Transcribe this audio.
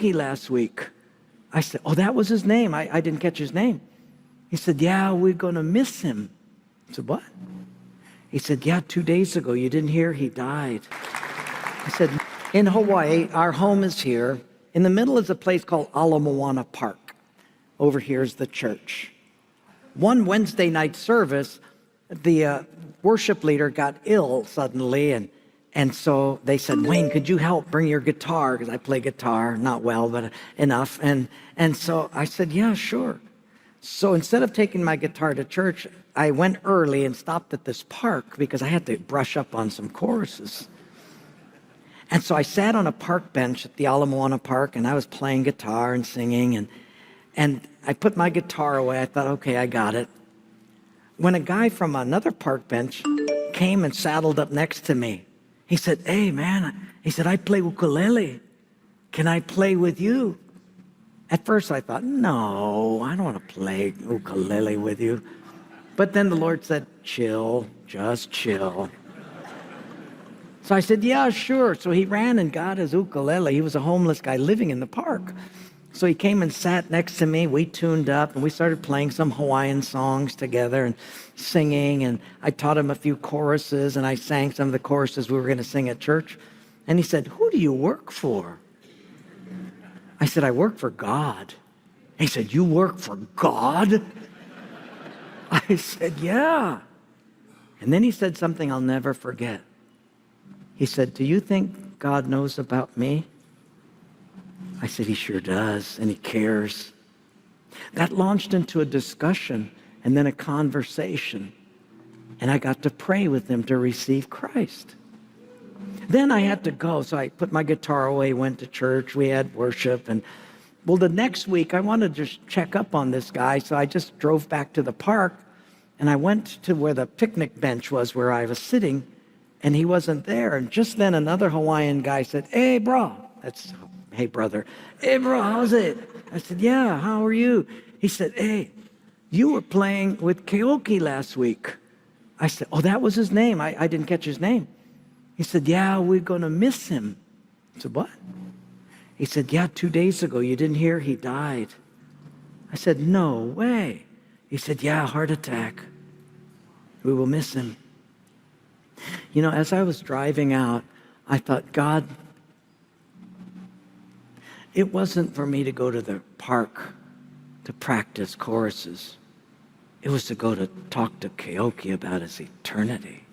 karaoke last week. I said, oh, that was his name. I didn't catch his name. He said, yeah, we're going to miss him. I said, what? He said, yeah, 2 days ago, you didn't hear, he died. I said, in Hawaii, our home is here. In the middle is a place called Ala Moana Park. Over here is the church. One Wednesday night service, the worship leader got ill suddenly, and so they said, Wayne, could you help bring your guitar? Because I play guitar, not well, but enough. And so I said, yeah, sure. So instead of taking my guitar to church, I went early and stopped at this park because I had to brush up on some choruses. And so I sat on a park bench at the Ala Moana Park, and I was playing guitar and singing, and I put my guitar away. I thought, okay, I got it. When a guy from another park bench came and saddled up next to me, he said, hey, man, he said, I play ukulele. Can I play with you? At first I thought, no, I don't want to play ukulele with you. But then the Lord said, chill, just chill. So I said, yeah, sure. So he ran and got his ukulele. He was a homeless guy living in the park. So he came and sat next to me. We tuned up and we started playing some Hawaiian songs together and singing. And I taught him a few choruses and I sang some of the choruses we were going to sing at church. And he said, who do you work for? I said, I work for God. He said, you work for God? I said, yeah. And then he said something I'll never forget. He said, do you think God knows about me? I said, he sure does, and he cares. That launched into a discussion and then a conversation. And I got to pray with him to receive Christ. Then I had to go, so I put my guitar away, went to church, we had worship. And well, the next week, I wanted to just check up on this guy, so I just drove back to the park, and I went to where the picnic bench was where I was sitting, and he wasn't there. And just then another Hawaiian guy said, hey, bro. That's, hey, brother. Hey, bro, how's it? I said, yeah, how are you? He said, hey, you were playing with Keoki last week. I said, oh, that was his name. I didn't catch his name. He said, yeah, we're going to miss him. I said, what? He said, yeah, 2 days ago, you didn't hear, he died. I said, no way. He said, yeah, heart attack. We will miss him. You know, as I was driving out, I thought, God, it wasn't for me to go to the park to practice choruses. It was to go to talk to Keoki about his eternity.